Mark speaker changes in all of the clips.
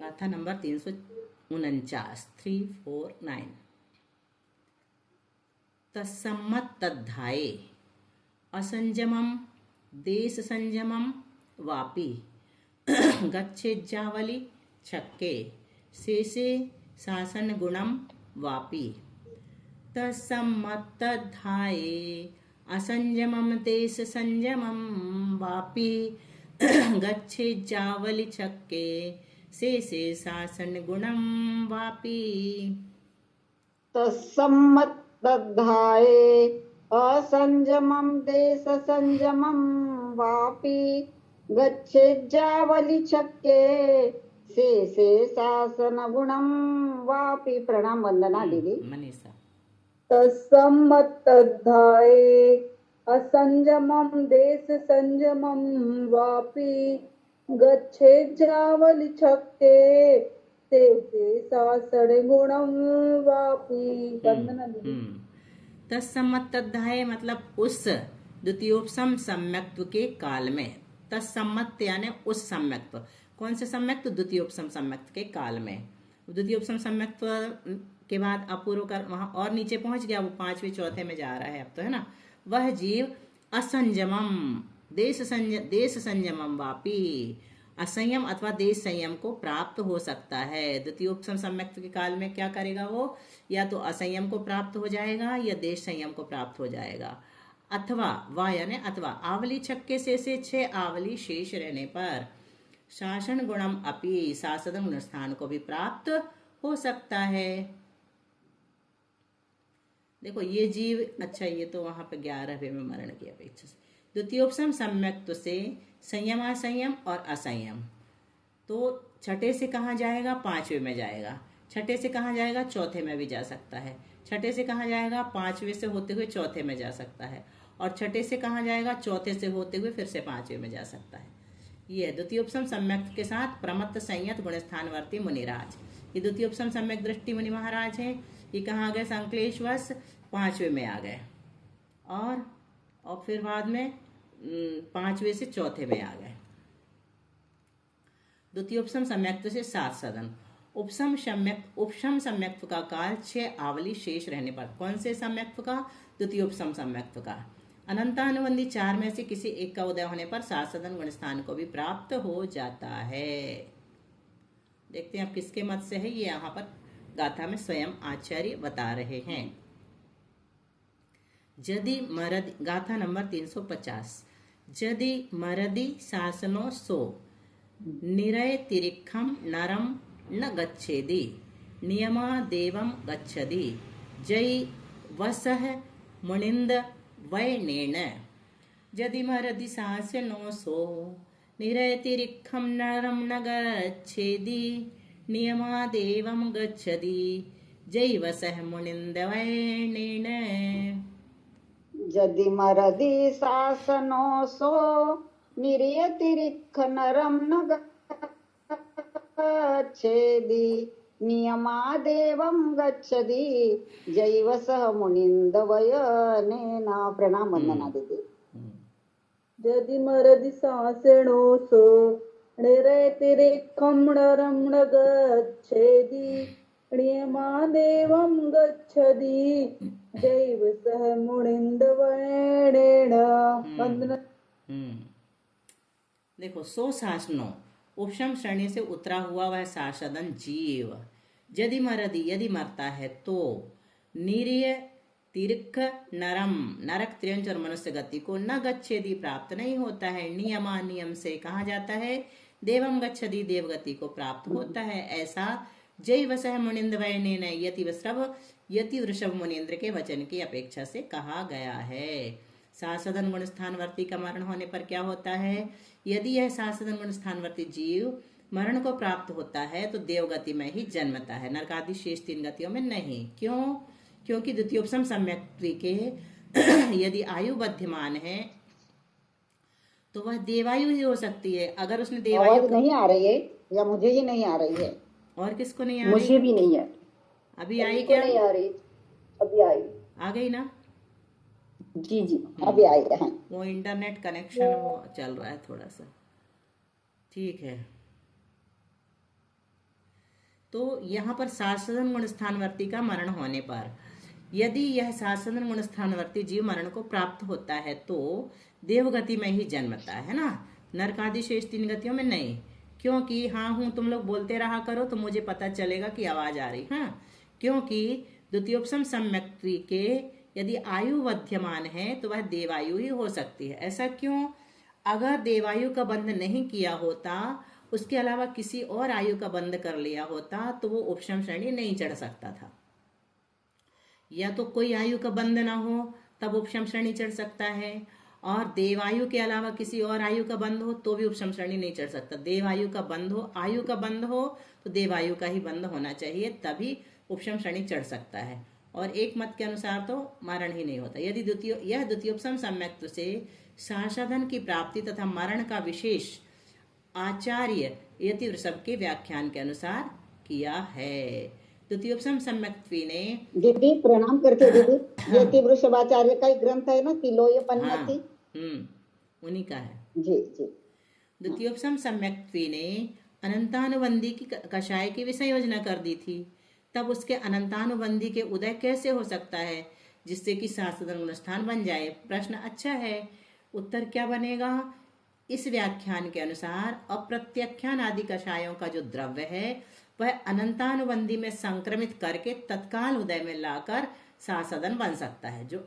Speaker 1: गाथा नंबर 349 349। तत्सम्मत तद्धाये असंजमम देश संयमम वापि गच्छेज्जावली छक्के शेषे शासन गुणम वापि। तत्सम्मत तद्धाये असंजमम देश संयमम वापि गच्छेज्जावली छक्के शेषे शासन गुणम वापि।
Speaker 2: तत्सम्मतद्धाये असंजमं देश संयमं वापि गच्छेज्जावलिचक्रे शेषे शासनगुणं वापि। प्रणाम वंदना दीदी।
Speaker 1: मनीषा।
Speaker 3: तत्सम्मतद्धाये असंजमं देश संयमं वापि गच्छेज्जावलिचक्रे शेषे शासनगुणं वापि। वंदना दीदी।
Speaker 1: तत्सम्मत तद्धाये मतलब उस द्वितीयोपसम सम्यक्त्व के काल में। तत्सम्मत यानी उस सम्यक्त्व। कौन से सम्यक्त्व? द्वितीयोपसम सम्यक्त्व के काल में। द्वितीयोपसम सम्यक्त्व के बाद अपूर्व कर वहां और नीचे पहुंच गया, वो पांचवें चौथे में जा रहा है अब तो, है ना। वह जीव असंजमम देश संयमम वापी असंयम अथवा देश संयम को प्राप्त हो सकता है। द्वितीयोपसम सम्यक्त्व के काल में क्या करेगा वो? या तो असंयम को प्राप्त हो जाएगा या देश संयम को प्राप्त हो जाएगा। अथवा वा यानी अथवा आवली छक्के से 6 आवली शेष रहने पर शासन गुणम अपि शासन गुण स्थान को भी प्राप्त हो सकता है। देखो ये जीव, अच्छा ये तो वहां पे 11वें में मरण की अपेक्षा से द्वितीयोपसम सम्यक्त्व से संयम असंयम और असंयम, तो छठे से कहाँ जाएगा? 5वें में जाएगा। छठे से कहाँ जाएगा? चौथे में भी जा सकता है। छठे से कहाँ जाएगा? 5वें से होते हुए चौथे में जा सकता है। और छठे से कहाँ जाएगा? चौथे से होते हुए फिर से 5वें में जा सकता है। ये है द्वितीयोपसम सम्यक्त्व के साथ प्रमत्त संयत गुणस्थानवर्ती मुनिराज। ये द्वितीयोपसम सम्यक दृष्टि मुनि महाराज हैं। ये कहाँ आ गए? संक्लेशवश 5वें में आ गए और फिर बाद में 5वें से चौथे में आ गए। द्वितीयोपसम सम्यक्त्व से 7 सदन। उपसम सम्यक्त्व का काल 6 आवली शेष रहने पर। कौन से सम्यक्त्व का? द्वितीयोपसम सम्यक्त्व का। अनंतानुबंधी 4 में से किसी एक का उदय होने पर 7 सदन गुण स्थान को भी प्राप्त हो जाता है। देखते हैं अब किसके मत से है ये, यहाँ पर गाथा में स्वयं आचार्य बता रहे हैं। जदि मरदि, गाथा नंबर 350। जदि मरदि शासनो सो निरय तिरिखम नरम न गच्छेदि नियमा देवम गच्छति जय वसह मुनिंद वैनेन। जदि मरदि शासनो सो निरय तिरिखम नरम न गच्छेदि नियमा देवम गच्छति जय वसह मुनिंद वैनेन।
Speaker 2: यदि मरदि शासनो सो निर्यतिरिख नरम न गच्छेदि नियमादेवं गच्छति जैवसः मुनिन्दवयनेन। प्रणाम वंदना दीदी।
Speaker 3: यदि मरदि शासनो सो निरतिरिखं नरं न गच्छेदि नियमादेवं गच्छति जैव सह मुनिन्दवयनेन। वंदना।
Speaker 1: देखो, सो शासनो उपशम श्रेणी से उतरा हुआ वह शासदन जीव यदि मरदि यदि मरता है तो निरीय तिरक नरम नरक त्रियंच और मनुष्य गति को न गच्छेदी प्राप्त नहीं होता है। नियमा नियम से कहा जाता है देवम गच्छति देवगति को प्राप्त होता है। ऐसा जय वसह मुनिंद वैनेन यति वृषभ मुनिंद्र के वचन की अपेक्षा से कहा गया है। शासदन गुण स्थानवर्ती का मरण होने पर क्या होता है? यदि यह शासदन गुण स्थानवर्ती जीव मरण को प्राप्त होता है तो देवगति में ही जन्मता है, नरकादि शेष 3 गतियों में नहीं। क्यों? क्योंकि द्वितीयोपसम सम्यक्त्व के यदि आयु बध्यमान है तो वह देवायु ही हो सकती है। अगर उसने देवायु
Speaker 2: नहीं आ रही है या मुझे ही नहीं आ रही है?
Speaker 1: और किसको नहीं आ रही?
Speaker 3: मुझे भी नहीं है।
Speaker 1: अभी आई क्या?
Speaker 3: नहीं आ रही, अभी आई।
Speaker 1: आ गई ना?
Speaker 3: जी जी
Speaker 2: अभी आई है।
Speaker 1: वो इंटरनेट कनेक्शन वो चल रहा है थोड़ा सा। ठीक है, तो यहाँ पर सासदन गुण स्थानवर्ती का मरण होने पर यदि यह सासदन गुण स्थानवर्ती जीव मरण को प्राप्त होता है तो देवगति में ही जन्मता है ना, नरकादि शेष 3 गतियों में नहीं। क्योंकि हाँ हूँ तुम लोग बोलते रहा करो तो मुझे पता चलेगा कि आवाज आ रही। हाँ, क्योंकि द्वितीयोपसम सम्यक के यदि आयु वध्यमान है तो वह देवायु ही हो सकती है। ऐसा क्यों? अगर देवायु का बंध नहीं किया होता, उसके अलावा किसी और आयु का बंध कर लिया होता तो वो उपशम श्रेणी नहीं चढ़ सकता था। या तो कोई आयु का बंध ना हो तब उपशम श्रेणी चढ़ सकता है, और देवायु के अलावा किसी और आयु का बंध हो तो भी उपशम श्रेणी नहीं चढ़ सकता। देवायु का बंध हो, आयु का बंध हो तो देवायु का ही बंध होना चाहिए, तभी उपशम श्रेणी चढ़ सकता है। और एक मत के अनुसार तो मरण ही नहीं होता। यदि द्वितीयोपसम सम्यक्त्व से साधन की प्राप्ति तथा मरण का विशेष आचार्य यति वृषभ के व्याख्यान के अनुसार किया है। द्वितीयोपसम सम्यक्त्वी ने
Speaker 2: दीदी प्रणाम करते दीदी। यति वृषभाचार्य का एक ग्रंथ है ना, तिलोय पन्नति।
Speaker 1: उन्हीं का है
Speaker 2: जी जी।
Speaker 1: द्वितीयोपसम सम्यक्त्वी ने अनंतानुबंधी की कषाय की विषय योजना कर दी थी। तब उसके अनंतानुबंधी के उदय कैसे हो सकता है जिससे कि सासदन गुणस्थान बन जाए? प्रश्न अच्छा है। उत्तर क्या बनेगा? इस व्याख्यान के अनुसार अप्रत्याख्यान आदि कषायों का जो द्रव्य है वह अनंतानुबंधी में संक्रमित करके तत्काल उदय में लाकर सासदन बन सकता है। जो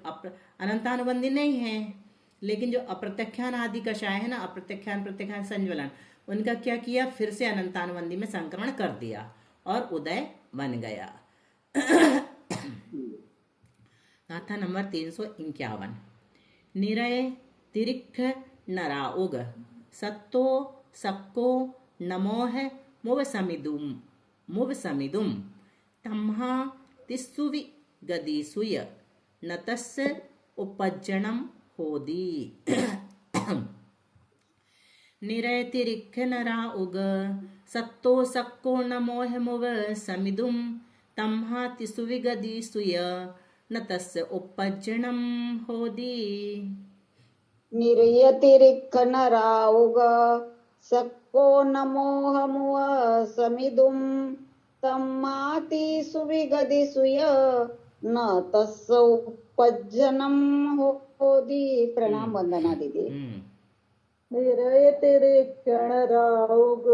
Speaker 1: अनंतानुबंधी नहीं है, लेकिन जो अप्रत्याख्यान आदि कषाय है ना, अप्रत्याख्यान प्रत्याख्यान संज्वलन, उनका क्या किया? फिर से अनंतानुबंधी में संक्रमण कर दिया और उदय बन गया। गाथा नंबर 351। निरय तिरिख नराउग सत्तो सक्को नमोह मुव समिदुम तम्हा तिस्सुवि गदिसुय नतस्य उपज्जनम होदी। निरय तिरिख नराउग सत्तो सक्को नमोह मुव समिदुम तम्हा तिस्सुवि गदिसुय नतस्य उपज्जनम होदी।
Speaker 2: निर्यतिरिक्त नराउग सक्को नमोह मुव समिदुम तम्माति सुविगदिसुय न तस्य उपज्जनम होदी। प्रणाम वंदना दीदी।
Speaker 3: निरयतिरिक्षण राउग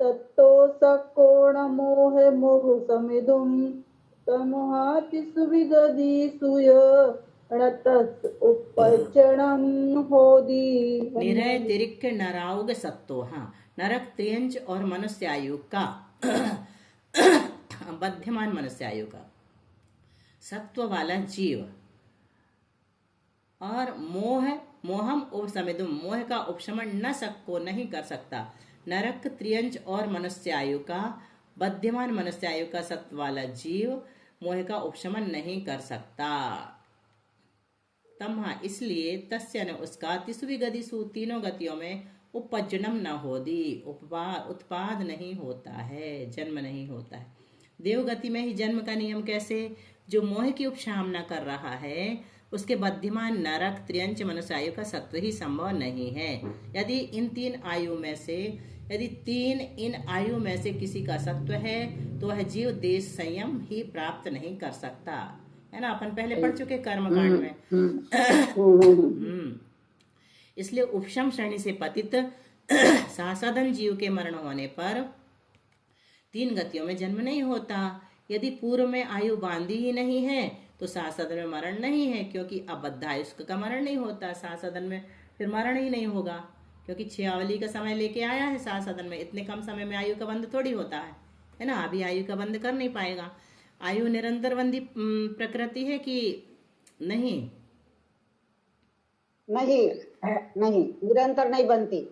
Speaker 3: तत्तो सकोण मोह मुह समिदुम तमहाति सुविगदी सुय णतस् उपज्जनम होदी।
Speaker 1: निरय तिरिक्त नराउग सत्तो, हाँ, नरक त्रियंच और मनुष्य आयु का बध्यमान मनुष्य आयु का सत्व वाला जीव और मोहम उपसमिदुम, मोह का उपशमन न सक्को नहीं कर सकता। नरक त्रियंच और मनुष्य आयु का बध्यमान मनुष्य आयु का सत्व वाला जीव मोह का उपशमन नहीं कर सकता। तम्हा, इसलिए तस्य न उसका तिसुवि गदिसु, तीनों गतियों में उपज्जनम न होदी, उत्पाद नहीं होता है, जन्म नहीं होता है। देवगति में ही जन्म का नियम कैसे? जो मोह की उपशामना कर रहा है उसके बद्धिमान नरक त्रियंच मनुष्य आयु का सत्व ही संभव नहीं है। यदि इन आयु में से किसी का सत्व है तो वह जीव देश संयम ही प्राप्त नहीं कर सकता, है ना। अपन पहले पढ़ चुके कर्मकांड में। इसलिए उपशम श्रेणी से पतित सासदन जीव के मरण होने पर 3 गतियों में जन्म नहीं होता। यदि पूर्व में आयु बांधी ही नहीं है तो सासदन में मरण नहीं है, क्योंकि अबद्धायुष्क का मरण नहीं होता। सासदन में फिर मरण ही नहीं होगा, क्योंकि छयावली का समय लेके आया है सासदन में। इतने कम समय में आयु का बंध थोड़ी होता है ना। अभी आयु का बंध कर नहीं पाएगा। आयु निरंतर बंधी प्रकृति है कि नहीं?
Speaker 2: नहीं, निरंतर नहीं बनती।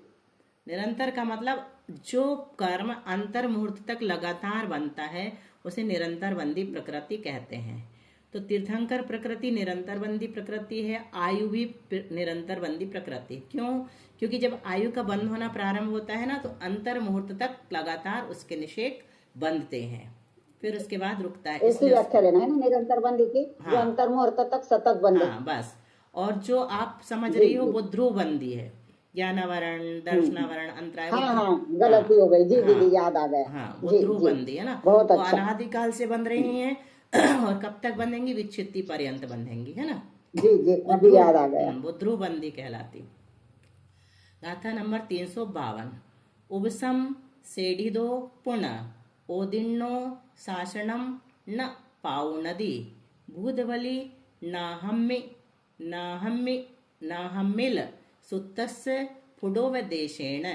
Speaker 1: निरंतर का मतलब जो कर्म अंतर मुहूर्त तक लगातार बनता है उसे निरंतर बंदी प्रकृति कहते हैं। तो तीर्थंकर प्रकृति निरंतर बंदी प्रकृति है, आयु भी निरंतर बंदी प्रकृति। क्यों? क्योंकि जब आयु का बंद होना प्रारंभ होता है ना तो अंतर मुहूर्त तक लगातार उसके निषेक बंधते हैं, फिर उसके बाद रुकता है।
Speaker 2: ऐसी व्याख्या लेना है ना निरंतर बंदी की।
Speaker 1: हाँ,
Speaker 2: जो अंतर मुहूर्त तक सतत बंदी।
Speaker 1: हाँ, बस। और जो आप समझ रही हो वो ध्रुव बंदी है, ज्ञानावरण, दर्शनावरण, अंतराय,
Speaker 2: हाँ हाँ गलती हो गई जी
Speaker 1: हाँ
Speaker 2: दीदी, याद आ गया।
Speaker 1: हाँ, वो
Speaker 2: जी
Speaker 1: ध्रुव
Speaker 2: जी
Speaker 1: बंदी है ना।
Speaker 2: बहुत
Speaker 1: वो
Speaker 2: अच्छा।
Speaker 1: अनादिकाल से बंध रही हैं और कब तक बंधेंगी? विच्छित्ति पर्यंत बंधेंगी, है ना।
Speaker 2: जी जी अभी याद आ गया।
Speaker 1: वो ध्रुव बंदी कहलाती। गाथा नंबर 352। उबसम सेडिदो पुनः ओदिन्नो शासनम न पाउनदी भूदवली नाहम्मि नाहम्मि नाहम्मिल सुत्तस्य फुडोवदेशेन।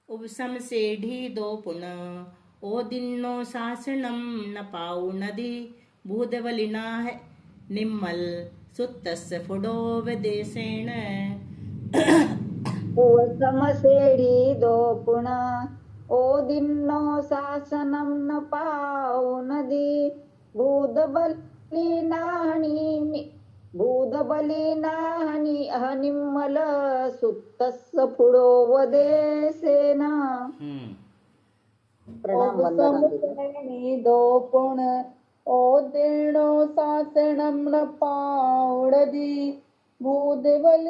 Speaker 1: उपशम सेढी दो पुनः ओदिन्नो शासनम न पाउनदी भूदवलिना निम्मल सुत्तस्य फुडोवदेशेन।
Speaker 2: समसेडीदो पुनः ओदिन्नो शासनं न पाउनदी भूतबलिनाहनि हनिमल सुत्तस्य फुडो वदेसेन। प्रणाम वंदना दीदी।
Speaker 3: ओबसमश्रेणीदो पुन ओदीर्णो शासनं न पाउणदी भूदबलिडाहणिमल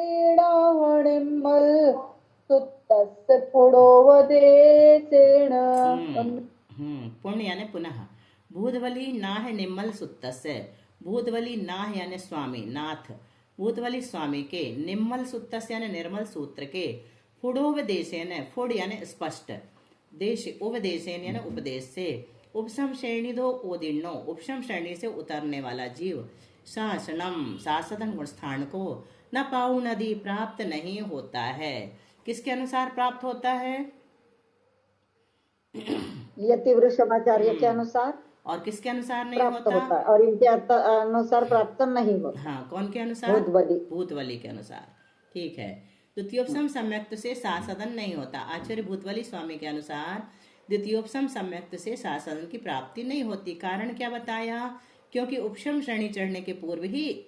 Speaker 3: सुत्तस्य फुडोवदेशेन।
Speaker 1: पुण्य यानी पुनः। भूतवली ना है निम्मल सुत्तस्य। भूतवली ना है यानी स्वामी, नाथ। भूतवली स्वामी के, निम्मल सुत्तस्य यानी निर्मल सूत्र के, फुडोवदेशेन, फुड यानी स्पष्ट, देश उपदेशेन यानी उपदेश से, उपशम श्रेणी दो ओदिन्नो, उपशम श्रेणी से उतरने वाला जीव, शासनम शासदन गुणस्थान को, न पाऊ नदी प्राप्त नहीं होता है। किसके अनुसार प्राप्त होता है?
Speaker 2: यति वृषभाचार्य के अनुसार
Speaker 1: और किसके अनुसार नहीं
Speaker 2: प्राप्त
Speaker 1: होता?
Speaker 2: होता है और इनके अनुसार प्राप्त नहीं होता।
Speaker 1: हाँ, कौन के अनुसार?
Speaker 2: भूतबली।
Speaker 1: भूतबली के अनुसार। ठीक है। द्वितीयोपसम सम्यक्त से शासदन नहीं होता। आचार्य भूतबली स्वामी के अनुसार द्वितीयोपसम सम्यक्त से शासदन की प्राप्ति नहीं होती। कारण क्या बताया? क्योंकि उपशम श्रेणी चढ़ने के पूर्व ही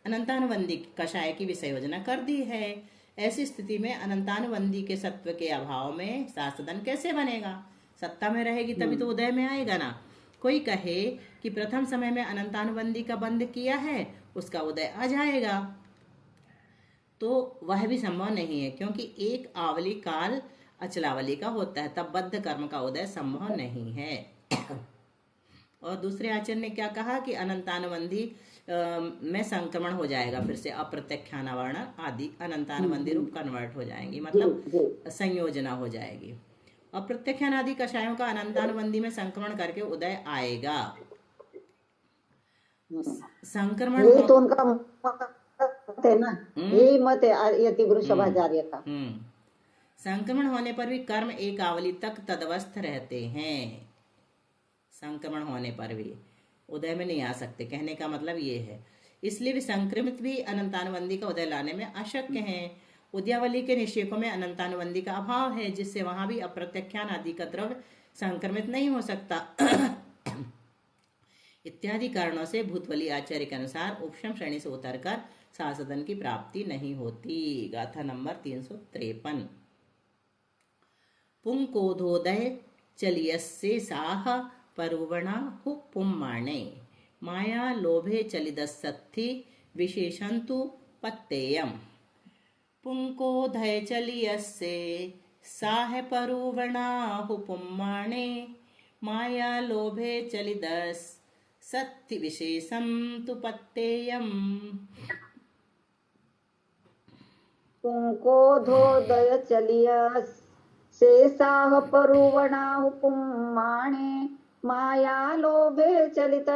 Speaker 1: अनंतानुबंधी कषाय की विषय योजना कर दी है। ऐसी स्थिति में अनंतानुबंधी के सत्व के अभाव में शासदन कैसे बनेगा? सत्ता में रहेगी तभी तो उदय में आएगा ना। कोई कहे कि प्रथम समय में अनंतानुबंधी का बंध किया है, उसका उदय आ जाएगा, तो वह भी संभव नहीं है, क्योंकि एक आवली काल अचलावली का होता है, तब बद्ध कर्म का उदय संभव नहीं है। और दूसरे आचार्य ने क्या कहा कि अनंतानुबंधी में संक्रमण हो जाएगा, फिर से अप्रत्यक्षानावरण आदि अनंतानुबंधी रूप कन्वर्ट हो जाएंगी, मतलब संयोजना हो जाएगी। अप्रत्यक्षान आदि कषायों का अनंतानुबंधी में संक्रमण करके उदय आएगा। संक्रमण
Speaker 2: यही तो उनका मत है ना, यही मत है यति वृषभाचार्य का।
Speaker 1: संक्रमण होने पर भी कर्म एक आवली तक तदवस्थ रहते हैं। संक्रमण होने पर भी उदय में नहीं आ सकते, कहने का मतलब ये है। इसलिए भी संक्रमित भी अनंतानुबंधी का उदय लाने में अशक्य हैं। उद्यावली के निषेकों में अनंतानुबंधी का अभाव है, जिससे वहां भी अप्रत्यख्यान आदि का द्रव्य संक्रमित नहीं हो सकता। इत्यादि कारणों से भूतवली आचार्य के अनुसार उपशम श्रेणी से उतरकर शासदन की प्राप्ति नहीं होती। गाथा नंबर 353। पुंकोधोदय चलियस्से साह परुवणा हु पुम्माणे माया लोभे चलिदस्सत्थि विशेषंतु पत्तेयम। पुंकोधय चलियस्से साह परुवणा हु पुम्माणे माया लोभे चलिदस सत्य विशेषम तु पत्तेयम।
Speaker 2: पुंकोधोदय चलियस शेषाह परुवणाहु पुम्माणे माया लोभे चलित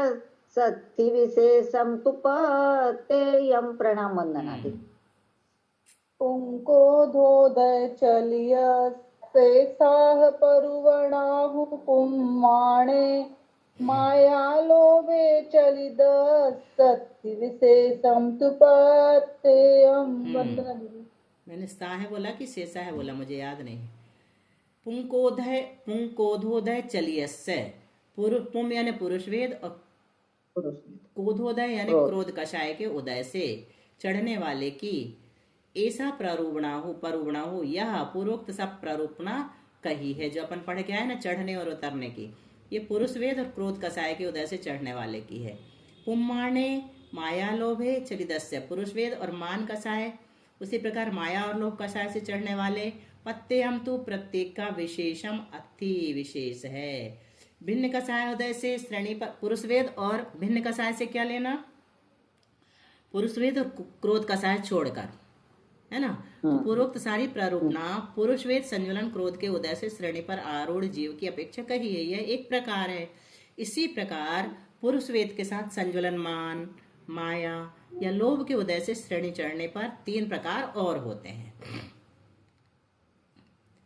Speaker 2: सत्ति विशेषम तु पत्तेयम। प्रणाम वंदना दी।
Speaker 3: पुंकोधोदय चलियस्से साह परुवणाहु पुम्माणे माया लोभे चलिद सत्य विशेषम तु पत्तेयम। वंदना दीदी।
Speaker 1: मैंने साह बोला कि शेषा है बोला, मुझे याद नहीं। पुंकोधोदय चलियस्य, पुम यानी पुरुष वेद और कोधोदय यानी क्रोध कषाय के उदय से चढ़ने वाले की ऐसा परूपणाहु यह पूर्वोक्त सब प्ररूपणा कही है, जो अपन पढ़ के आए ना, चढ़ने और उतरने की। ये पुरुष वेद और क्रोध कषाय के उदय से चढ़ने वाले की है। पुम्माणे माया लोभे चलिदस्य, पुरुष वेद और मान कषाय उसी प्रकार माया और लोभ कषाय से चढ़ने वाले पत्ते हम तो प्रत्येक का विशेषम अति विशेष है। भिन्न कषाय उदय से श्रेणी पर पुरुष वेद और भिन्न कषाय से क्या लेना, पुरुष वेद और क्रोध कषाय छोड़कर, है ना। तो पूर्वोक्त सारी प्रारूपना पुरुष वेद संज्वलन क्रोध के उदय से श्रेणी पर आरूढ़ जीव की अपेक्षा कही है, यह एक प्रकार है। इसी प्रकार पुरुष वेद के साथ संज्वलन मान, माया या लोभ के उदय से श्रेणी चढ़ने पर 3 प्रकार और होते हैं।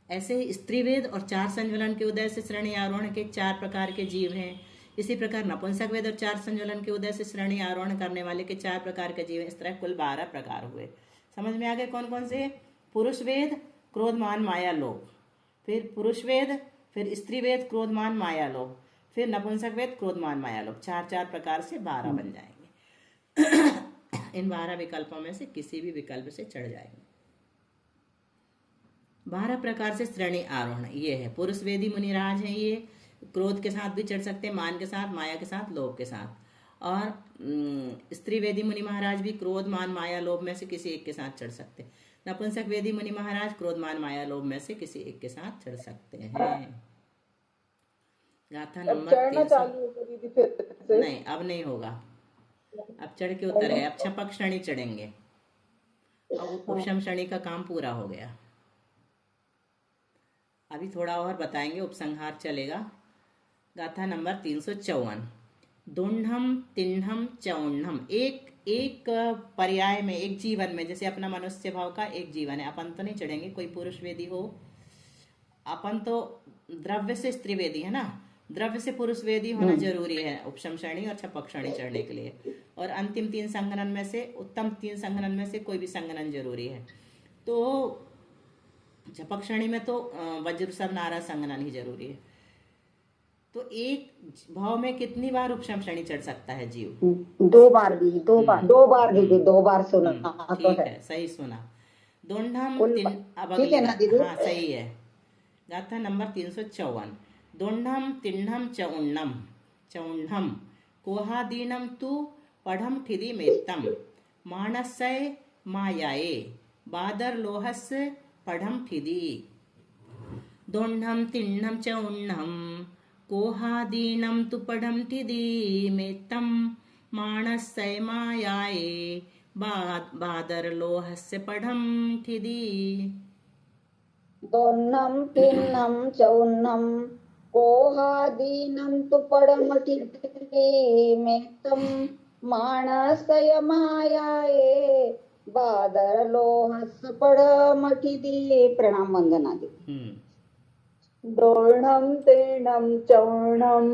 Speaker 1: ऐसे ही स्त्री वेद और 4 संज्वलन के उदय से श्रेणी आरोहण के 4 प्रकार के जीव हैं। इसी प्रकार नपुंसक वेद और 4 संज्वलन के उदय से श्रेणी आरोहण करने वाले के 4 प्रकार के जीव हैं। इस तरह कुल 12 प्रकार हुए। समझ में आ गए कौन कौन से? पुरुष वेद, क्रोध मान माया लोभ, फिर पुरुष वेद, फिर स्त्री वेद, क्रोध मान माया लोभ, फिर नपुंसक वेद, क्रोध मान माया लोभ। 4 प्रकार से 12 बन जाएंगे। इन 12 विकल्पों में से किसी भी विकल्प से चढ़ जाएंगे। 12 प्रकार से श्रेणी आरोहण ये है। पुरुष वेदी मुनिराज हैं, ये क्रोध के साथ भी चढ़ सकते हैं, मान के साथ, माया के साथ, लोभ के साथ। और स्त्री वेदी मुनि महाराज भी क्रोध मान माया लोभ में से किसी एक के साथ चढ़ सकते हैं। नपुंसक वेदी मुनि महाराज क्रोध मान माया लोभ में से किसी एक के साथ चढ़ सकते हैं। गाथा नंबर 300। नहीं, अब नहीं होगा, अब चढ़ के उतर गए। अब छपक श्रेणी चढ़ेंगे। अब उपशम श्रेणी का काम पूरा हो गया। अभी थोड़ा और बताएंगे, उपसंहार चलेगा। गाथा नंबर 354। दुंढम तिन्हम चौण्हम, एक पर्याय में, एक जीवन में, जैसे अपना मनुष्य भाव का एक जीवन है। अपन तो नहीं चढ़ेंगे, कोई पुरुष वेदी हो। अपन तो द्रव्य से स्त्री वेदी है ना, द्रव्य से पुरुष वेदी होना जरूरी है उपशम श्रेणी और छपक श्रेणी चढ़ने के लिए। और अंतिम 3 संघनन में से, उत्तम 3 संघनन में से कोई भी संघनन जरूरी है। तो छपक श्रेणी में तो वज्र सब नारा संघनन ही जरूरी है। तो एक भाव में कितनी बार उपशम श्रेणी चढ़ सकता है जीव?
Speaker 2: 2 बार भी, 2 बार दीदी, 2 बार सुना।
Speaker 1: ठीक है, सही सुना। दोंढम अब
Speaker 2: ठीक है ना दीदी?
Speaker 1: हाँ सही है। गाथा नंबर 354। दोंढम तिन्हम चौण्णम चौण्णम कोहादीनम तु पढ़म ठिदी मेत्तम मानसय मायाए बादर लोहस्य पढ़म ठिदी। दोंढम तिन्हम चौण्णम कोहादीनम तु पढ़म ठिदी मेत्तम मानसय मायाए बादर लोहस्य पढ़म ठिदी।
Speaker 2: दोन्नम तिन्नम चौन्नम कोहादीनम तु पड़मठिदी मेत्तम मानसय मायाए बादर लोहस्य पड़मठिदी। प्रणाम वंदना दी।
Speaker 3: दोर्णम तेणम चौर्णम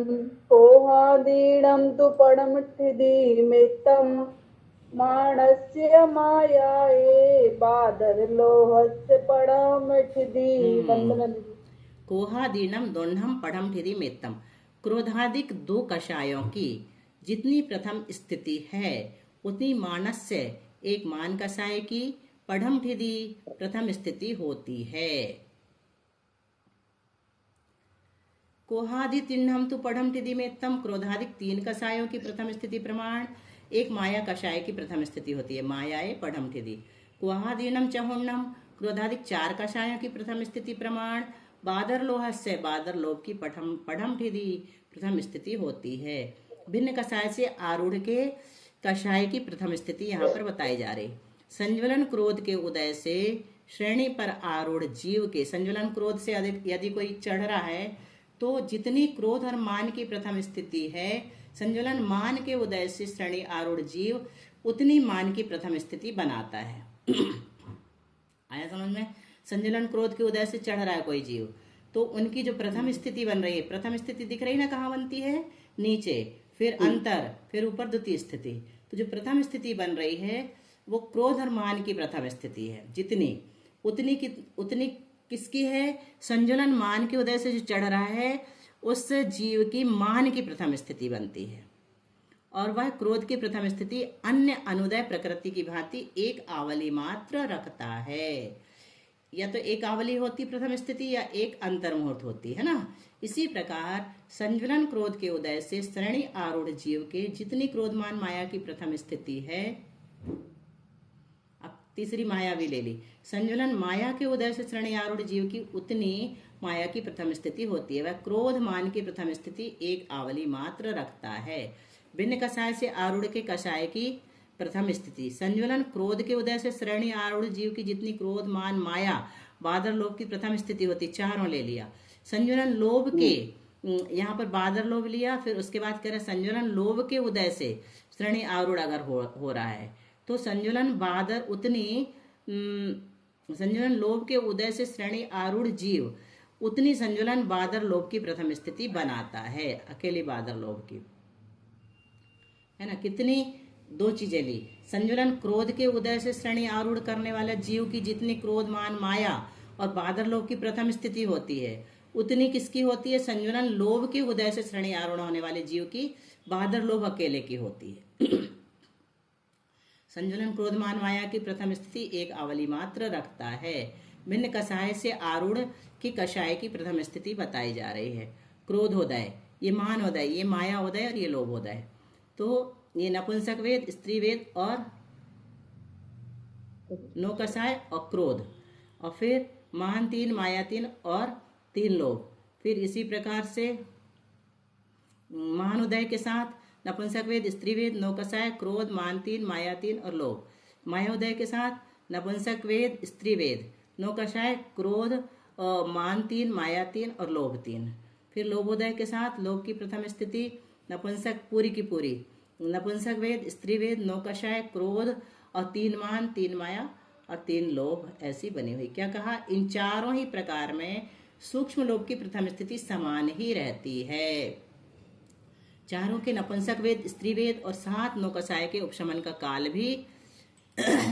Speaker 3: कोहादीनम तु पड़मठिदी मेत्तम मानस्य मायाए बादर लोहस्य पड़मठिदी। वंदना दी।
Speaker 1: कोहादीनम दोंढम पढ़म ठिदी मेत्तम, क्रोधादिक 2 कषायों की जितनी प्रथम स्थिति है उतनी मानस्य एक मान कषाय की पढ़म ठिदी प्रथम स्थिति होती है। कोहादि तिन्हम तु पढ़म ठिदी मेत्तम, क्रोधादिक 3 कषायों की प्रथम स्थिति प्रमाण एक माया कषाय की प्रथम स्थिति होती है, मायाए पढ़म ठिदी। कोहादीनम चहुण्णम, क्रोधादिक 4 कषायों की प्रथम स्थिति प्रमाण बादर लोहस्य बादर लोभ की पढ़म ठिदी प्रथम स्थिति होती है। भिन्न कषाय से आरूढ़ के कषाय की प्रथम स्थिति यहाँ पर बताई जा रही। संज्वलन क्रोध के उदय से श्रेणी पर आरूढ़ जीव के, संज्वलन क्रोध से अधिक यदि कोई चढ़ रहा है तो जितनी क्रोध और मान की प्रथम स्थिति है, संज्वलन मान के उदय से श्रेणी आरूढ़ जीव उतनी मान की प्रथम स्थिति बनाता है। आया समझ में? संज्वलन क्रोध के उदय से चढ़ रहा है कोई जीव, तो उनकी जो प्रथम स्थिति बन रही है, प्रथम स्थिति दिख रही ना कहाँ बनती है? नीचे, फिर अंतर, फिर ऊपर द्वितीय स्थिति। तो जो प्रथम स्थिति बन रही है वो क्रोध और मान की प्रथम स्थिति है। जितनी उतनी किसकी है? संज्वलन मान के उदय से जो चढ़ रहा है उस जीव की मान की प्रथम स्थिति बनती है। और वह क्रोध की प्रथम स्थिति अन्य अनुदय प्रकृति की भांति एक आवली मात्र रखता है। या तो एक आवली होती प्रथम स्थिति या एक अंतर्मुहूर्त होती है ना। इसी प्रकार संज्वलन क्रोध के उदय से श्रेणी आरूढ़ जीव के जितनी क्रोधमान माया की प्रथम स्थिति है, अब तीसरी माया भी ले ली। संजुलन माया के उदय से श्रेणी आरूढ़ जीव की उतनी माया की प्रथम स्थिति होती है। वह क्रोध मान की प्रथम स्थिति एक आवली मात्र रखता है। भिन्न कषाय से आरूढ़ के कषाय की प्रथम स्थिति। संजुलन क्रोध के उदय से श्रेणी आरूढ़ जीव की जितनी क्रोध मान माया बादर लोभ की प्रथम स्थिति होती, चारों ले लिया। संजुलन लोभ के, यहाँ पर बादर लोभ लिया, फिर उसके बाद कह रहे संजुलन लोभ के उदय से श्रेणी आरूढ़ अगर हो रहा है तो संजुलन बादर उतनी संजुलन लोभ के उदय से श्रेणी आरूढ़ जीव उतनी संजुलन बादर लोभ की प्रथम स्थिति बनाता है, अकेली बादर लोभ की, है ना। कितनी, दो चीजें ली। संजुलन क्रोध के उदय से श्रेणी आरूढ़ करने वाला जीव की जितनी क्रोध मान माया और बादर लोभ की प्रथम स्थिति होती है उतनी किसकी होती है? संजुलन लोभ के उदय से श्रेणी आरूढ़ होने वाले जीव की बादर लोभ अकेले की होती है। संजुलन क्रोध मान माया की प्रथम स्थिति एक आवली मात्र रखता है। भिन्न कषाय से आरूढ़ की कषाय की प्रथम स्थिति बताई जा रही है। क्रोधोदय, ये मान उदय, ये माया उदय और ये लोभोदय। तो ये नपुंसक वेद, स्त्री वेद और नो कषाय और क्रोध, और फिर मान 3, माया 3 और 3 लोभ। फिर इसी प्रकार से मान उदय के साथ नपुंसक वेद, स्त्री वेद, नो कषाय, क्रोध, मान 3, माया 3 और लोभ। माया उदय के साथ नपुंसक वेद, स्त्री वेद, नो कषाय, क्रोध, मान 3, माया 3 और लोभ 3। फिर लोभोदय के साथ लोभ की प्रथम स्थिति नपुंसक पूरी की पूरी, नपुंसक वेद, स्त्री वेद, नो कषाय, क्रोध और 3 मान, 3 माया और 3 लोभ, ऐसी बनी हुई। क्या कहा? इन चारों ही प्रकार में सूक्ष्म लोभ की प्रथम स्थिति समान ही रहती है। चारों के नपुंसक वेद, स्त्री वेद और 7 नो कषाय के उपशमन का काल भी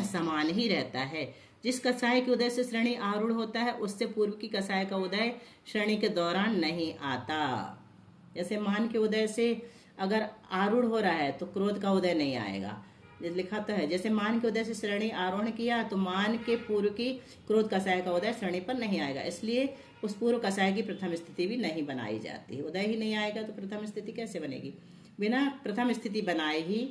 Speaker 1: समान ही रहता है। जिस कषाय के उदय से श्रेणी आरूढ़ होता है उससे पूर्व की कषाय का उदय श्रेणी के दौरान नहीं आता। जैसे मान के उदय से अगर आरूढ़ हो रहा है तो क्रोध का उदय नहीं आएगा, लिखा तो है। जैसे मान के उदय से श्रेणी आरोहण किया तो मान के पूर्व की क्रोध कषाय का उदय श्रेणी पर नहीं आएगा, इसलिए उस पूर्व कषाय की प्रथम स्थिति भी नहीं बनाई जाती। उदय ही नहीं आएगा तो प्रथम स्थिति कैसे बनेगी? बिना प्रथम स्थिति बनाए ही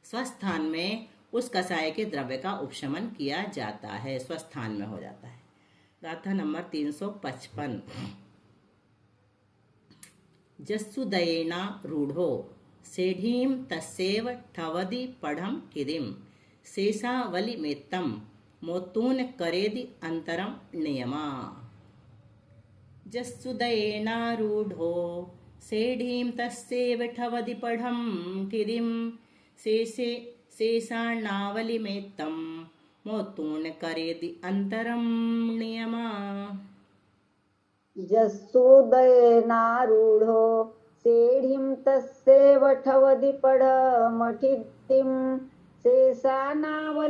Speaker 1: स्वस्थान में उस कषाय के द्रव्य का उपशमन किया जाता है, स्वस्थान में हो जाता है। गाथा नंबर 355। जस्सुदयेना रूढ़ो सेढ़ीम तस्सेव ठवदि पढ़म हिदिम शेषावलि मेत्तम मोतून करेदि अंतरम नियमा। जस्सुदयेना रूढ़ो सेढ़ीम तस्सेव ठवदि पढ़म हिदिम शेषाणावलि मेत्तम मोतून करेदि अंतरम नियमा।
Speaker 2: जस्सुदयेनारूढो सेढीं तस्यैव ठवदि पढमठितिं शेषानावलिमेत्तं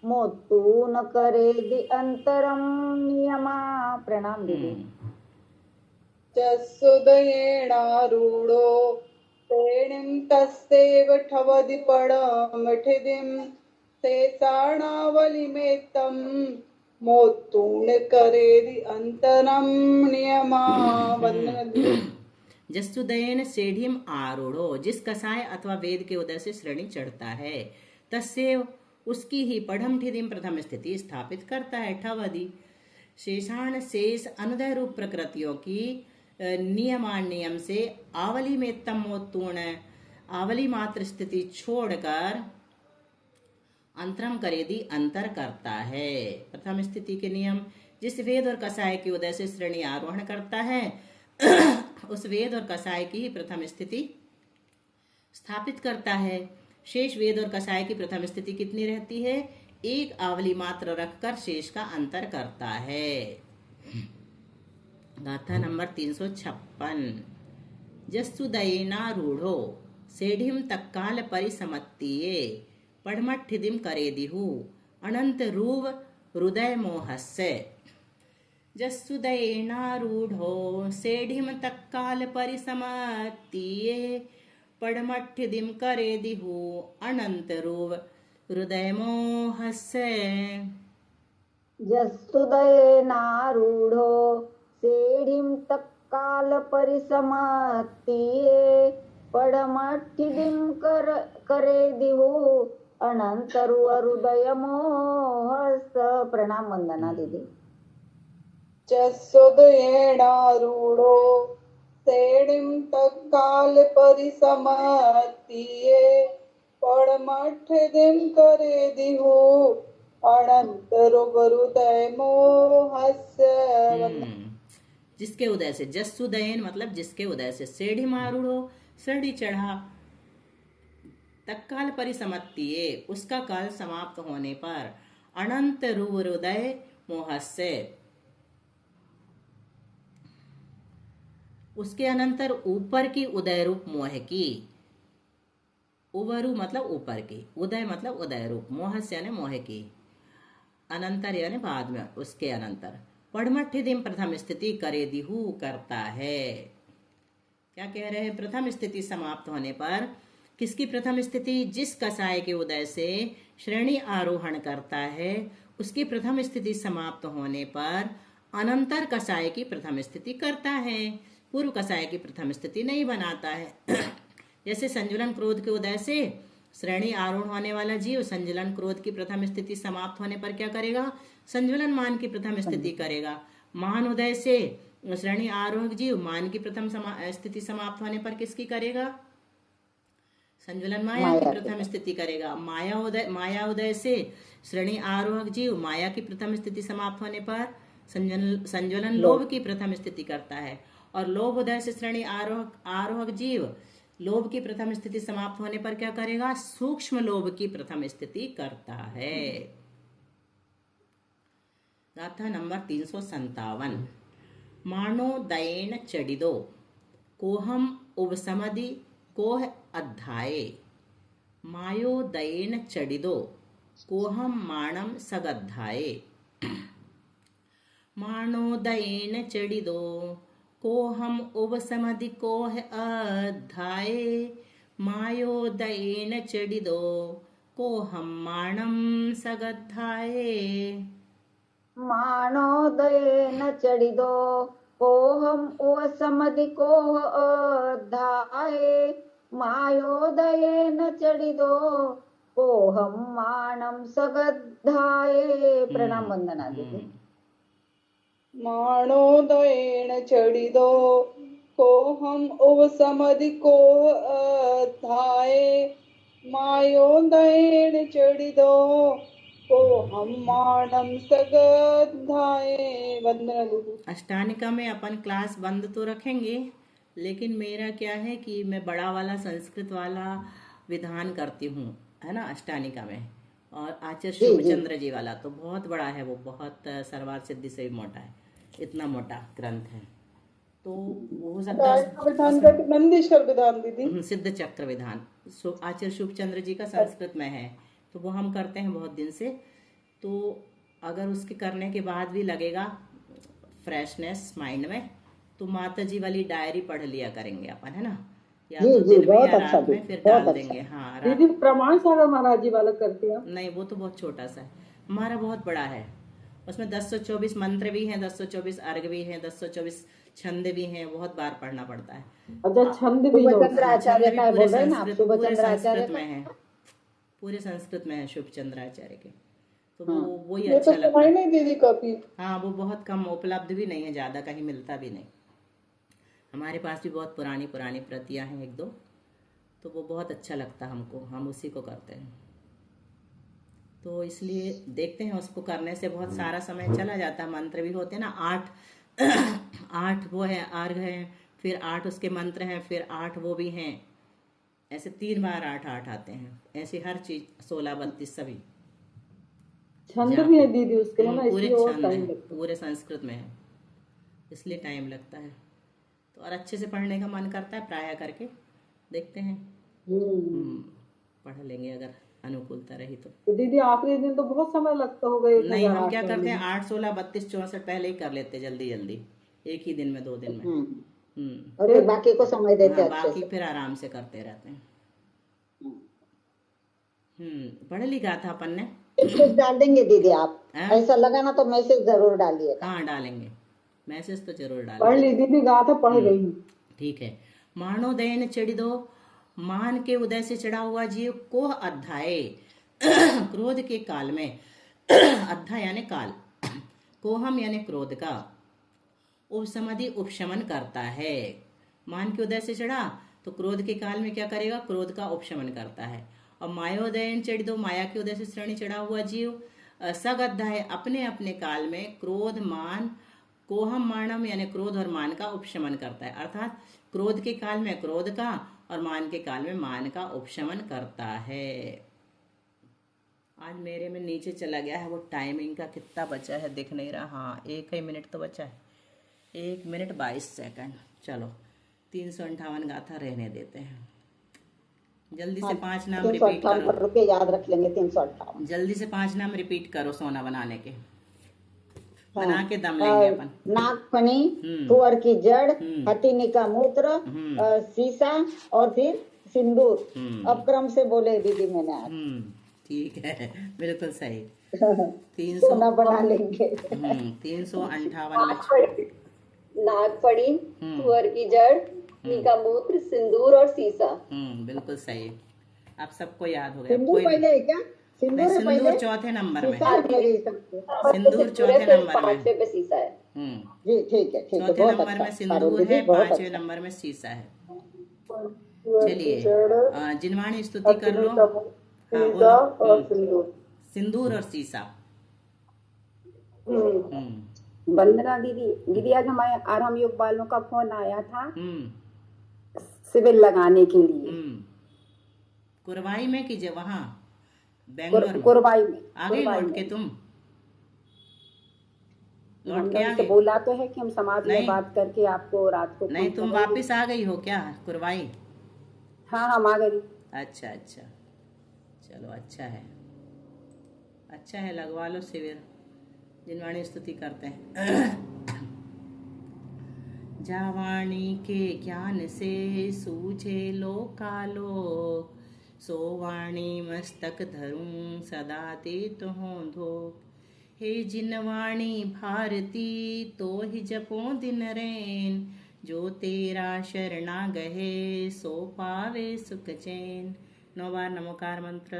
Speaker 2: मोत्तु न करेदि अंतरम नियमा। प्रणाम दीदी।
Speaker 3: जस्सुदयेनारूढो सेढीं तस्यैव ठवदि पढमठितिं शेषानावलिमेत्तं मोतून करेदि अंतरम नियमा।
Speaker 1: जस्सुदयेन सेढ़ीम आरूढ़ो, जिस कषाय अथवा वेद के उदय से श्रेणी चढ़ता है, तस्सेव उसकी ही पढ़म ठिदिम प्रथम स्थिति स्थापित करता है। ठवदि शेषाण शेष अनुदय रूप प्रकृतियों की नियमान नियम से आवली में तमोतूर्ण आवली मात्र स्थिति छोड़कर अंतरम करेदि अंतर करता है। प्रथम स्थिति के नियम जिस वेद और कषाय के उदय से श्रेणी आरोहण करता है उस वेद और कषाय की ही प्रथम स्थिति स्थापित करता है। शेष वेद और कषाय की प्रथम स्थिति कितनी रहती है? एक आवली मात्र रखकर शेष का अंतर करता है। गाथा नंबर 356। जस्सुदयेनारूढ़ो सेढ़ीम तत्काल परिसमत्तिये पढ़मठिदिम करेदिहु अनंत रूव हृदय मोहस्य। जस्सुदयेनारूढ़ो सेढ़ीम तत्काल परिसमत्तिये पढ़मठिदिम करेदिहु अनंत रूव हृदय मोहस्य।
Speaker 2: जस्सुदयेनारूढ़ो सेढ़ीं तत्काल परिसमत्तिये पढ़मठिदिं करेदिहु अनंत हृदय मोहस्त। प्रणाम वंदना दीदी।
Speaker 3: जसोदयेणारूढो सेडिं तत्काल परिसमाप्तिये पडमठ्ठिदिं करे दिहु अनंत हृदय मोहस्य।
Speaker 1: जिसके उदय से, जस्सुदयन मतलब जिसके उदय से, सेढ़ी मारूढ़ो सीढ़ी चढ़ा, तत्काल परिसमत्तिये उसका काल समाप्त होने पर, अनंत हृदय मोहस्य उसके अनंतर ऊपर की उदय रूप मोह की। उवरु मतलब ऊपर की, उदय मतलब उदय रूप, मोहस्य यानी मोह की, अनंतर यानी बाद में, उसके अनंतर। पड़मठ्ठिदिम प्रथम स्थिति करे दिहु करता है। क्या कह रहे हैं? प्रथम स्थिति समाप्त होने पर, किसकी प्रथम स्थिति? जिस कसाय के उदय से श्रेणी आरोहण करता है उसकी प्रथम स्थिति समाप्त होने पर अनंतर कसाय की प्रथम स्थिति करता है, पूर्व कसाय की प्रथम स्थिति नहीं बनाता है। जैसे संजुलन क्रोध के उदय से श्रेणी आरोहण होने वाला जीव संजुलन क्रोध की प्रथम स्थिति समाप्त होने पर क्या करेगा? संजुलन मान की प्रथम स्थिति करेगा। मान उदय से श्रेणी आरोहक जीव मान की प्रथम स्थिति समाप्त होने पर किसकी करेगा? संजुलन माया की प्रथम स्थिति करेगा। माया उदय से श्रेणी आरोहक जीव माया की प्रथम स्थिति समाप्त होने पर संजुलन लोभ की प्रथम स्थिति करता है। और लोभ उदय से श्रेणी आरोहक जीव लोभ की प्रथम स्थिति समाप्त होने पर क्या करेगा? सूक्ष्म लोभ की प्रथम स्थिति करता है। गाथा नंबर 357। मानोदयेन चडिदो कोहम उपसमदि कोह अध्याये। मायोदयेन चडिदो कोहम माणम सगध्याये। मानोदयेन चडिदो कोहम उपसमदि कोह अध्याये। मायोदयेन चडिदो कोहम माणम सगध्याये।
Speaker 2: मानोदयेन चडिदो कोहम उपसमदि कोह अध्याये। मायोदयेन चडिदो कोहम माणम सगध्याये। प्रणाम वंदना दीदी।
Speaker 3: मानोदयेन चडिदो कोहम उपसमदि कोह अध्याये। मायोदयेन चडिदो कोहम माणम सगध्याये। वंदना दीदी।
Speaker 1: अष्टानिका में अपन क्लास बंद तो रखेंगे, लेकिन मेरा क्या है कि मैं बड़ा वाला संस्कृत वाला विधान करती हूँ, है ना, अष्टानिका में। और आचार्य शिवचंद्र जी वाला तो बहुत बड़ा है, वो बहुत सरवार सिद्धि से भी मोटा है, इतना मोटा ग्रंथ है। तो वो हो सकता है
Speaker 3: विधान का नंदीश्वर विधान दीदी,
Speaker 1: सिद्ध चक्र विधान आचार्य शिवचंद्र जी का संस्कृत में है, तो वो हम करते हैं बहुत दिन से। तो अगर उसके करने के बाद भी लगेगा फ्रेशनेस माइंड में, तो माता जी वाली डायरी पढ़ लिया करेंगे अपन, है ना, या तो दिन में या रात में फिर डाल देंगे। हाँ,
Speaker 3: दीदी प्रमाण सागर महाराज जी वाला करते हैं।
Speaker 1: नहीं, वो तो बहुत छोटा सा है, हमारा बहुत बड़ा है। उसमें 1024 मंत्र भी हैं, 1024 अर्घ भी हैं, 1024 छंद भी हैं, बहुत बार पढ़ना पड़ता है।
Speaker 3: अच्छा, छंद भी
Speaker 2: शुभचंद्राचार्य का बोल रहे हैं ना आप?
Speaker 1: पूरे
Speaker 2: शुभचंद्राचार्य
Speaker 1: संस्कृत में है, पूरे संस्कृत में है शुभचंद्राचार्य के। तो वो ही
Speaker 3: ये
Speaker 1: अच्छा
Speaker 3: तो
Speaker 1: लगता है।
Speaker 3: नहीं दीदी कभी।
Speaker 1: हाँ, वो बहुत कम उपलब्ध भी नहीं है, ज़्यादा कहीं मिलता भी नहीं। हमारे पास भी बहुत पुरानी पुरानी प्रतियां हैं एक दो, तो वो बहुत अच्छा लगता है हमको, हम उसी को करते हैं। तो इसलिए देखते हैं, उसको करने से बहुत सारा समय चला जाता है। मंत्र भी होते हैं ना, 8 वो है अर्घ है, फिर 8 उसके मंत्र हैं, फिर 8 वो भी हैं, ऐसे 3 बार 8 आते हैं, ऐसे हर चीज 16 32 सभी
Speaker 3: छंद भी है दीदी उसके लिए ना,
Speaker 1: पूरे
Speaker 3: इसलिए और
Speaker 1: छंद
Speaker 3: टाइम
Speaker 1: हैं,
Speaker 3: लगता है।
Speaker 1: पूरे संस्कृत में है, इसलिए टाइम लगता है। तो और अच्छे से पढ़ने का मन करता है, प्राय करके देखते हैं, पढ़ लेंगे अगर अनुकूलता रही तो
Speaker 3: दीदी आखिरी दिन तो बहुत समय लगता होगा।
Speaker 1: नहीं, हम क्या करते हैं 8 16 32 64 पहले ही कर लेते, जल्दी जल्दी, एक ही दिन में 2 दिन में।
Speaker 2: और फिर बाकी को समय देते
Speaker 1: हाँ,
Speaker 2: अच्छे
Speaker 1: बाकी
Speaker 2: से।
Speaker 1: फिर आराम से करते रहते हैं। पढ़ ली गाथा अपन ने।
Speaker 2: मैसेज डाल देंगे दीदी आप,
Speaker 1: हाँ?
Speaker 2: ऐसा लगा ना तो मैसेज जरूर डालिएगा।
Speaker 1: हाँ, डालेंगे, मैसेज तो जरूर
Speaker 3: पढ़
Speaker 1: डालेंगे।
Speaker 3: ली दीदी, गाथा पढ़ गई हूँ।
Speaker 1: ठीक है। मानोदयन चढ़ी दो, मान के उदय से चढ़ा हुआ जीव कोह अध्याय, क्रोध के काल में अद्धा यानी काल, कोहम यानी क्रोध का, उपसमाधि उपशमन करता है। मान के उदय से चढ़ा तो क्रोध के काल में क्या करेगा, क्रोध का उपशमन करता है। और मायोदयन चढ़ दो, माया के उदय से श्रेणी चढ़ा हुआ जीव सगद्धा है, अपने अपने काल में क्रोध मान कोहम मानम यानी क्रोध और मान का उपशमन करता है। अर्थात क्रोध के काल में क्रोध का और मान के काल में मान का उपशमन करता है। आज मेरे में नीचे चला गया है वो टाइमिंग का, कितना बचा है दिख नहीं रहा। हाँ 1 मिनट तो बचा है, 1 मिनट 22 सेकंड। चलो 358 गाथा रहने देते हैं। जल्दी से 5 नाम रिपीट
Speaker 2: 358
Speaker 1: करो,
Speaker 2: रुपये याद रख लेंगे, 358।
Speaker 1: जल्दी से 5 नाम रिपीट करो सोना बनाने के, बना के दम लेंगे अपन।
Speaker 2: नागफनी,
Speaker 1: हम्म।
Speaker 2: तुअर की जड़,
Speaker 1: हम्म।
Speaker 2: हथिनी का मूत्र, सीसा और फिर सिंदूर। अब क्रम से बोले दीदी मैंने आज।
Speaker 1: ठीक है, बिल्कुल सही।
Speaker 2: सोना बना लेंगे।
Speaker 1: 358 में
Speaker 4: नागफड़ी, तुअर की जड़, नीका मूत्र, सिंदूर और सीसा।
Speaker 1: बिल्कुल सही। आप सबको याद हो गया।
Speaker 2: सिंदूर पहले है क्या? सिंदूर है पहले,
Speaker 1: सिंदूर चौथे नंबर में,
Speaker 2: सीसा मेरे हिसाब से।
Speaker 1: सिंदूर चौथे नंबर में।
Speaker 4: 5वें पे सीसा है।
Speaker 2: जी ठीक है, ठीक है,
Speaker 1: चौथे
Speaker 2: बहुत
Speaker 1: नंबर
Speaker 2: अच्छा
Speaker 1: में सिंदूर
Speaker 2: दीदी,
Speaker 1: है,
Speaker 2: बहुत
Speaker 1: 5वें
Speaker 2: अच्छा।
Speaker 1: नंबर में सीसा है। चलिए जिनवाणी स्तुति कर लो। हाँ बोलो।
Speaker 3: और सिंदूर।
Speaker 1: सिंदूर और सीसा।
Speaker 5: वंदना दीदी आज हमारे आराम योग वालों का फोन आया था
Speaker 1: हम्म
Speaker 5: शिविर लगाने के लिए।
Speaker 1: कुरवाई में कीजिए, वहाँ बेंगलोर में।
Speaker 5: कुरवाई में
Speaker 1: आ गई लौट के, तुम लौट के आ
Speaker 5: हमने
Speaker 1: गई?
Speaker 5: बोला तो है कि हम समाज में
Speaker 1: नहीं।
Speaker 5: बात करके आपको रात को
Speaker 1: नहीं,
Speaker 5: फोन
Speaker 1: तुम
Speaker 5: करेंगे।
Speaker 1: वापिस आ गई हो क्या कुरवाई?
Speaker 5: हाँ हम आ गई।
Speaker 1: अच्छा अच्छा, चलो अच्छा है, अच्छा है, लगवा लो शिविर। जिनवाणी स्तुति करते हैं। जावाणी के ज्ञान से सूझे लोकालो, सोवाणी मस्तक धरूं सदा ते तुहों धो। हे जिनवाणी भारती तो ही जपो दिन रैन, जो तेरा शरणा गहे सो पावे सुख चैन। 9 बार नमोकार मंत्र।